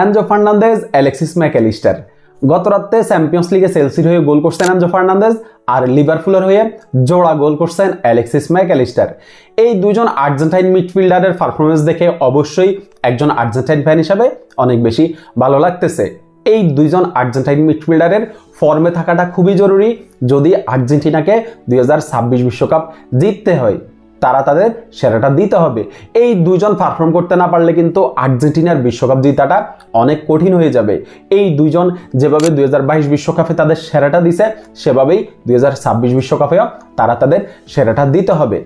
Enzo Fernandez, Alexis Mac Allister. গত রাতে champions লিগে চেলসির হয়ে গোল করছেন এনজো ফার্নান্দেজ, আর লিভারপুলের হয়ে জোড়া গোল করছেন অ্যালেক্সিস ম্যাকঅ্যালিস্টার। এই দুজন আর্জেন্টাইন মিডফিল্ডারের পারফরমেন্স দেখে অবশ্যই একজন আর্জেন্টাইন ফ্যান হিসাবে অনেক বেশি ভালো লাগতেছে। এই দুইজন আর্জেন্টাইন মিডফিল্ডারের ফর্মে থাকাটা খুবই জরুরি যদি আর্জেন্টিনাকে 2026 বিশ্বকাপ জিততে হয়। তারা তাদের সেরাটা দিতে হবে। এই দুইজন পারফর্ম করতে না পারলে কিন্তু আর্জেন্টিনার বিশ্বকাপ জেতাটা অনেক কঠিন হয়ে যাবে। এই দুইজন যেভাবে 2022 বিশ্বকাপে তাদের সেরাটা দিছে, সেভাবেই 2026 বিশ্বকাপেও তারা তাদের সেরাটা দিতে হবে।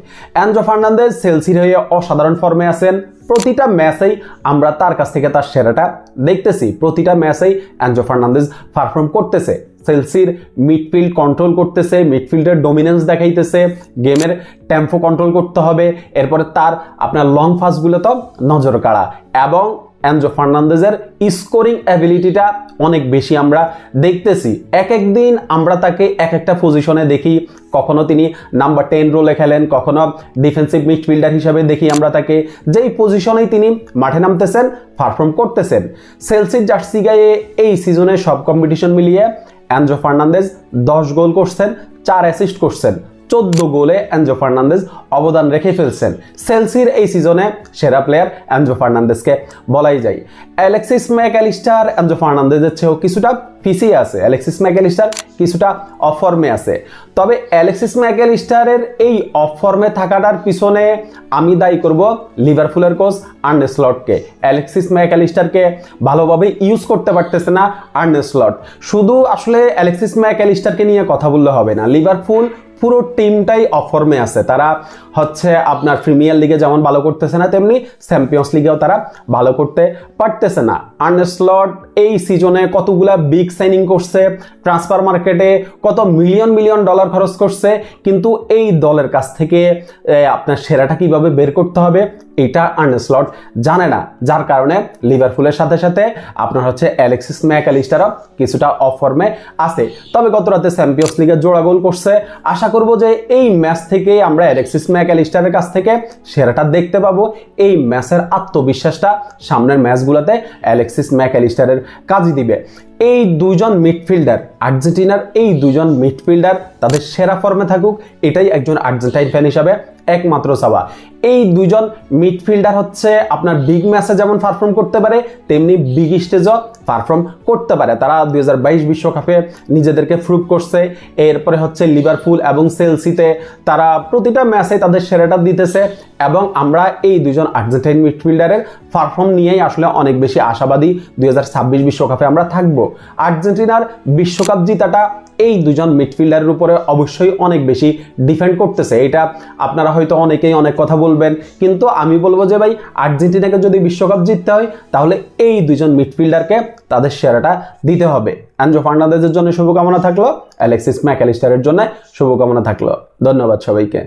এনজো ফার্নান্দেজ চেলসির হয়ে অসাধারণ ফর্মে আছেন। প্রতিটা ম্যাচেই আমরা তার কাছ থেকে তার সেরাটা দেখতেছি। প্রতিটা ম্যাচেই এনজো ফার্নান্দেজ পারফর্ম করতেছে, চেলসির মিডফিল্ড কন্ট্রোল করতেছে, মিডফিল্ডের ডোমিনেন্স দেখাইতেছে, গেমের টেম্পো কন্ট্রোল করতে হবে, এরপরে তার আপনার লং পাসগুলো তো নজর কাড়া, এবং এনজো ফার্নান্দেজের স্কোরিং অ্যাবিলিটিটা অনেক বেশি আমরা দেখতেছি। এক একদিন আমরা তাকে এক একটা পজিশনে দেখি, কখনো তিনি নাম্বার 10 রোলে খেলেন, কখনো ডিফেন্সিভ মিডফিল্ডার হিসাবে দেখি আমরা তাকে। যেই পজিশনেই তিনি মাঠে নামতেছেন, পারফর্ম করতেছেন। চেলসির জার্সি গায়ে এই সিজনে সব কম্পিটিশন মিলিয়ে এনজো ফার্নান্দেজ 10 গোল করছেন, 4 অ্যাসিস্ট করছেন, 14 গোলে এনজো ফার্নান্দেজ অবদান রেখে ফেলছেন। চেলসির এই সিজনে সেরা প্লেয়ার এনজো ফার্নান্দেজকে বলাই যায়। অ্যালেক্সিস ম্যাকঅ্যালিস্টার এনজো ফার্নান্দেজের চেয়েও কিছুটা পিছিয়ে আছে। অ্যালেক্সিস ম্যাকঅ্যালিস্টার কিছুটা অফ ফর্মে আছে। তবে অ্যালেক্সিস ম্যাকঅ্যালিস্টারের এই অফ ফর্মে থাকাটার পিছনে আমি দায়ী করব লিভারপুলের কোচ আর্নে স্লটকে। অ্যালেক্সিস ম্যাকঅ্যালিস্টারকে ভালোভাবে ইউজ করতে পারতেছে না আর্নে স্লট। শুধু আসলে অ্যালেক্সিস ম্যাকঅ্যালিস্টারকে নিয়ে কথা বললে হবে না। লিভারপুল পুরো টিমটাই অফ ফর্মে আছে। তারা হচ্ছে আপনার প্রিমিয়ার লিগে যেমন ভালো করতেছে না, তেমনি চ্যাম্পিয়ন্স লিগেও তারা ভালো করতে পারতেছে না। আর্নে স্লট এই সিজনে কতগুলা বিগ সাইনিং করছে, ট্রান্সফার মার্কেটে কত মিলিয়ন ডলার খরচ করছে, কিন্তু এই দলের কাছ থেকে আপনার সেরাটা কিভাবে বের করতে হবে এটা আর্নে স্লট জানে না। যার কারণে লিভারপুলের সাথে সাথে আপনার হচ্ছে অ্যালেক্সিস ম্যাকঅ্যালিস্টারও কিছুটা অফ ফর্মে আছে। তবে গত রাতে চ্যাম্পিয়ন্স লিগে জোড়া গোল করছে। আশা করব যে এই ম্যাচ থেকে আমরা অ্যালেক্সিস ম্যাকঅ্যালিস্টারের কাছ থেকে সেরাটা দেখতে পাবো। এই ম্যাচের আত্মবিশ্বাসটা সামনের ম্যাচগুলোতে অ্যালেক্সিস ম্যাকঅ্যালিস্টারের কাজই দিবে। এই দুজন মিডফিল্ডার, আর্জেন্টিনার এই দুজন মিডফিল্ডার তাদের সেরা ফর্মে থাকুক, এটাই একজন আর্জেন্টাইন ফ্যান হিসাবে একমাত্র চাওয়া। এই দুজন মিডফিল্ডার হচ্ছে আপনার বিগ ম্যাচে যেমন পারফর্ম করতে পারে, তেমনি বিগ স্টেজও পারফর্ম করতে পারে। তারা 2022 বিশ্বকাপে নিজেদেরকে প্রুভ করছে। এরপরে হচ্ছে লিভারপুল এবং চেলসিতে তারা প্রতিটা ম্যাচে তাদের সেরাটা দিতেছে, এবং আমরা এই দুজন আর্জেন্টাইন মিডফিল্ডারের পারফর্ম নিয়েই আসলে অনেক বেশি আশাবাদী 2026 বিশ্বকাপে আমরা থাকবো। আর্জেন্টিনার বিশ্বকাপ জিতাটা এই দুজন মিডফিল্ডারের উপরে অবশ্যই অনেক বেশি ডিপেন্ড করতেছে। এটা আপনারা হয়তো অনেকেই অনেক কথা বলবেন, কিন্তু আমি বলবো যে ভাই, আর্জেন্টিনাকে যদি বিশ্বকাপ জিততে হয় তাহলে এই দুজন মিডফিল্ডারকে তাদের সেরাটা দিতে হবে। এনজো ফার্নান্দেজের জন্য শুভকামনা থাকলো, অ্যালেক্সিস ম্যাকঅ্যালিস্টারের জন্য শুভকামনা থাকলো। ধন্যবাদ সবাইকে।